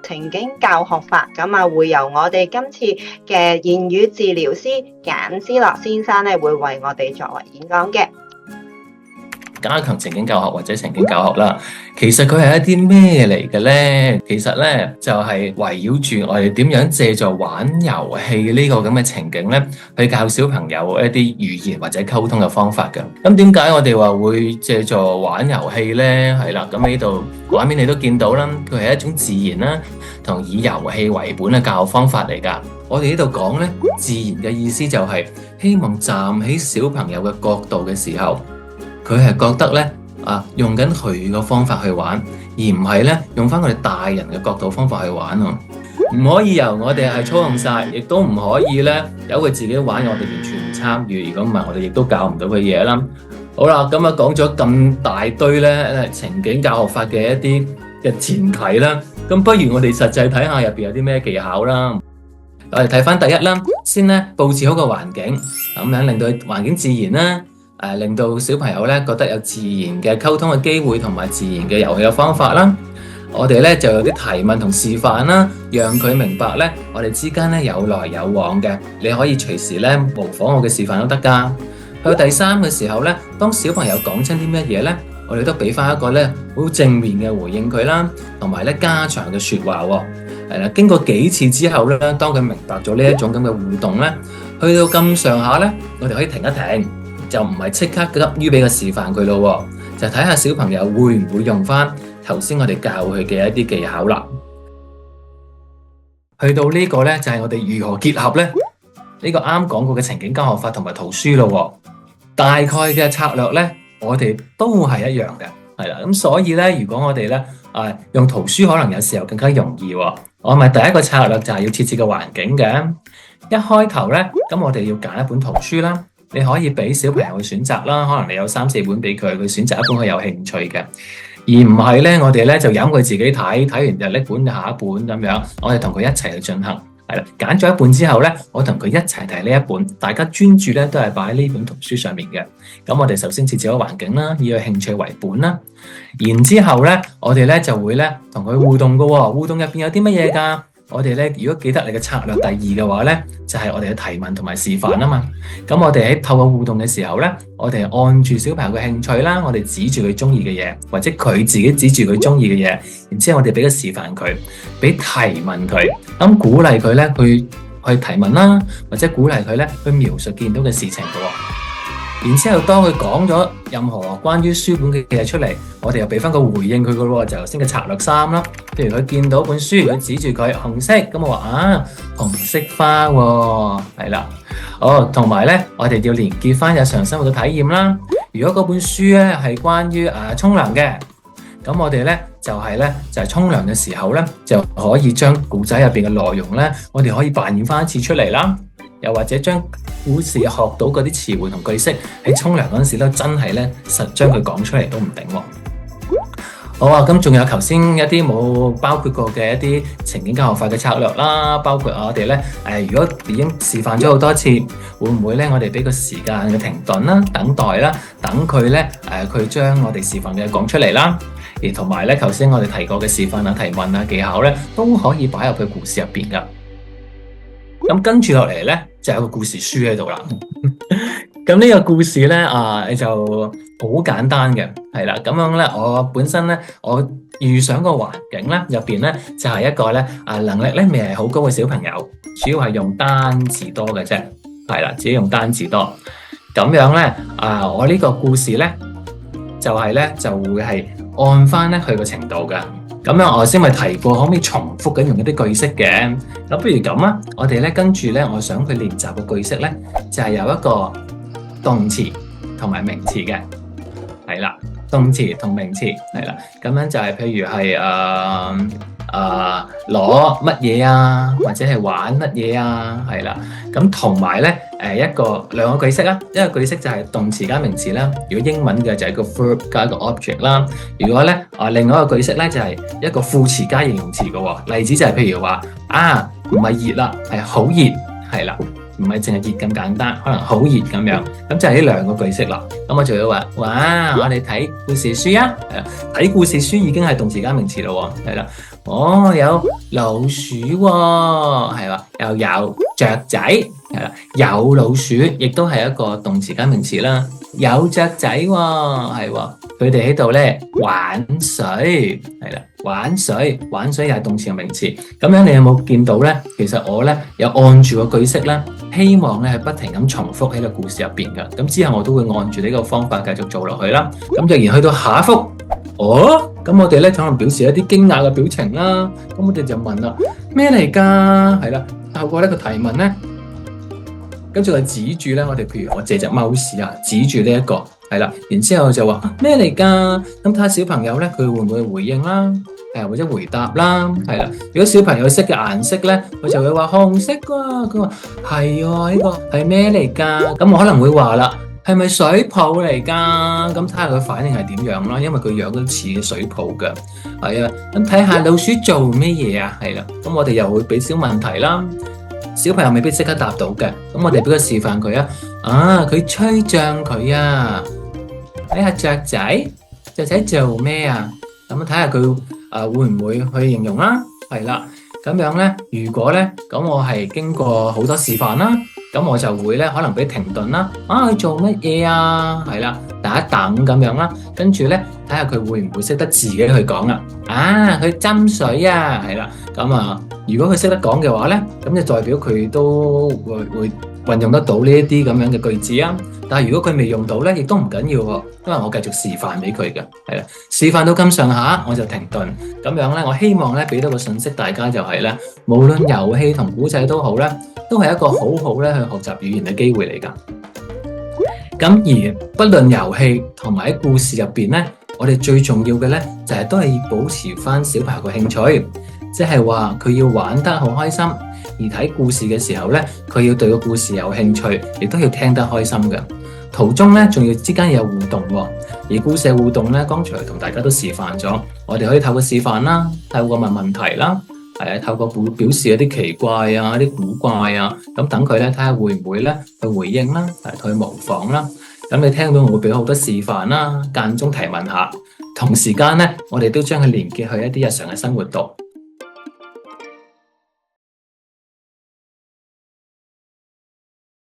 情景教學法，咁啊會由我哋今次嘅言語治療師簡之樂先生咧會為我哋作為演講嘅。加強情景教學或者情景教學啦，其實佢係一啲咩嚟嘅呢？其實呢，就係圍繞住我哋點樣借助玩遊戲呢個咁嘅情景呢，去教小朋友一啲語言或者溝通嘅方法嘅。咁點解我哋話會借助玩遊戲呢？係啦，咁呢度畫面你都見到啦，佢係一種自然啦，同以遊戲為本嘅教學方法嚟㗎。我哋呢度講呢，自然嘅意思就係希望站喺小朋友嘅角度嘅時候，佢係覺得咧用緊佢個方法去玩，而唔係咧用翻我哋大人嘅角度方法去玩喎。唔可以由我哋係操控晒，亦都唔可以咧由佢自己玩，我哋完全唔參與。如果唔係，我哋亦都教唔到佢嘢啦。好啦，咁講咗咁大堆咧情景教學法嘅一啲嘅前提啦，咁不如我哋實際睇下入邊有啲咩技巧啦。我哋睇翻第一啦，先咧佈置好個環境，咁樣令到環境自然啦。令到小朋友咧覺得有自然嘅溝通嘅機會同埋自然嘅遊戲嘅方法啦。我哋咧就有啲提問同示範啦，讓佢明白咧我哋之間咧有來有往嘅。你可以隨時咧模仿我嘅示範都得㗎。去到第三嘅時候咧，當小朋友講親啲咩嘢咧，我哋都俾翻一個咧好正面嘅回應佢啦，同埋咧加長嘅説話喎。係啦，經過幾次之後咧，當佢明白咗呢一種咁嘅互動咧，去到咁上下咧，我哋可以停一停。就唔係即刻急於俾個示範佢咯，就睇下小朋友會唔會用翻頭先我哋教佢嘅一啲技巧啦。去到呢個呢，就係我哋如何結合呢？呢個啱講過嘅情景教學法同埋圖書咯。大概嘅策略呢，我哋都係一樣嘅，係啦。咁所以呢，如果我哋呢用圖書，可能有時候更加容易。我咪第一個策略就係要設置個環境嘅。一開頭呢，咁我哋要揀一本圖書啦。你可以俾小朋友去選擇啦，可能你有3-4本俾佢，佢選擇一本佢有興趣嘅，而唔係咧我哋咧就由佢自己睇，睇完就拎本下一本咁樣，我哋同佢一齊去進行，係啦，揀咗一本之後咧，我同佢一齊睇呢一本，大家專注咧都係擺喺呢本圖書上面嘅。咁我哋首先設置咗環境啦，以佢興趣為本啦，然之後咧我哋咧就會咧同佢互動嘅，互動入邊有啲乜嘢㗎？我哋咧，如果記得你嘅策略第2嘅話咧，就係我哋嘅提問同埋示範啊嘛。咁我哋喺透過互動嘅時候咧，我哋按住小朋友嘅興趣啦，我哋指住佢中意嘅嘢，或者佢自己指住佢中意嘅嘢，然之後我哋俾個示範佢，俾提問佢，咁鼓勵佢咧去提問啦，或者鼓勵佢咧去描述見到嘅事情嘅喎。然之後，當佢講咗任何關於書本嘅嘢出嚟，我哋又俾翻個回應佢嘅咯，就頭先嘅策略3啦。譬如佢見到本書，佢指住佢紅色，咁我話紅色花喎，係啦。同埋咧，我哋要連結翻日常生活嘅體驗啦。如果嗰本書咧係關於沖涼嘅，咁我哋咧就係沖涼嘅時候咧，就可以將故仔入邊嘅內容咧，我哋可以扮演翻一次出嚟啦。又或者將故事學到嗰啲詞彙同句式喺沖涼嗰陣時咧，真係咧實將佢講出嚟都唔定喎。好啊，咁仲有頭先一啲冇包括過嘅一啲情景教學法嘅策略啦，包括我哋咧如果已經示範咗好多次，會唔會咧我哋俾個時間嘅停頓啦、等待啦，等佢咧佢將我哋示範嘅講出嚟啦，而同埋咧頭先我哋提過嘅示範啊、提問啊技巧咧，都可以擺入去故事入邊噶。咁跟住落嚟咧，就有個故事書喺度啦。咁呢個故事咧就好簡單嘅，係啦。咁樣咧，我本身咧，我預想個環境咧入邊咧，就係一個咧能力咧未係好高嘅小朋友，主要係用單字多嘅啫，係啦，自己用單字多。咁樣咧我呢個故事咧就會係按翻咧佢個程度嘅。咁樣我先咪提過，可唔可以重複緊用一啲句式嘅？咁不如咁啊，我哋咧跟住咧，我想佢練習嘅句式咧，就係有一個動詞同埋名詞嘅，係啦，動詞同名詞係啦，咁樣就係譬如係攞乜嘢啊，或者係玩乜嘢啊，係啦，咁同埋咧兩個句式啦，一個句式就係動詞加名詞啦，如果英文嘅就係一個 verb 加一個 object 啦，如果咧另外一個句式咧就係一個副詞加形容詞嘅喎，例子就係譬如話唔係熱啦，係好熱，係啦，唔係淨係熱咁簡單，可能好熱咁樣。咁就係呢兩個句式啦。咁我就會話：哇！我哋睇故事書啊，係啦，睇故事書已經係動詞加名詞咯，係啦。哦，有老鼠喎，係嘛？又有雀仔，係啦，有老鼠亦都係一個動詞加名詞啦。有雀仔喎，係喎，佢哋喺度咧玩水，係啦，玩水又係動詞嘅名詞。咁樣你有冇見到咧？其實我咧有按住個句式咧，希望咧係不停咁重複喺個故事入邊嘅。咁之後我都會按住呢個方法繼續做落去啦。咁若然去到下一幅，哦，咁我哋咧可能表示一啲驚訝嘅表情啦。咁我哋就問啦，咩嚟㗎？係啦，透過呢個提問咧。跟住佢指住咧，我哋譬如我借隻 mouse 啊，指住呢一個係啦，然之後就話咩嚟㗎？咁睇下小朋友咧，佢會唔會回應啦？或者回答啦，係啦。如果小朋友識嘅顏色咧，佢就會話紅色喎。佢話係喎，呢個係咩嚟㗎？咁我可能會話啦，係咪水泡嚟㗎？咁睇下佢反應係點樣啦，因為佢樣都似水泡㗎。係啊，咁睇下老鼠做咩嘢啊？係啦，咁我哋又會俾小問題啦。小朋友未必即刻答到嘅，咁我哋俾個示範佢啊。啊，佢吹脹佢啊！睇下雀仔做咩啊？咁睇下佢會唔會去形容啦？係啦，咁樣咧，如果咧，咁我係經過好多示範啦，咁我就會咧可能俾停頓啦。啊，佢做乜嘢啊？係啦，等一等咁樣啦，跟住咧睇下佢會唔會識得自己去講啊？啊，佢斟水啊，係啦，咁啊。如果佢識得講嘅話咧，咁就代表佢都會運用得到呢一啲咁樣嘅句子啊。但係如果佢未用到咧，亦都唔緊要喎，因為我繼續示範俾佢嘅，係啦，示範到咁上下我就停頓。咁樣咧，我希望咧俾到個信息大家就係咧，無論遊戲同古仔都好咧，都係一個好好咧去學習語言嘅機會嚟㗎。咁而不論遊戲同埋喺故事入邊咧，我哋最重要嘅咧就係都係要保持翻小朋友嘅興趣。即係話佢要玩得好開心，而睇故事嘅時候咧，佢要對個故事有興趣，亦都要聽得開心嘅。途中咧，仲要之間有互動喎。而故事嘅互動咧，剛才同大家都示範咗，我哋可以透過示範啦，透過問問題啦，透過表示一啲奇怪啊、一啲古怪啊，咁等佢咧睇下會唔會咧去回應啦，去模仿啦。咁你聽到我會俾好多示範啦，間中提問下，同時間咧，我哋都將佢連結去一啲日常嘅生活度。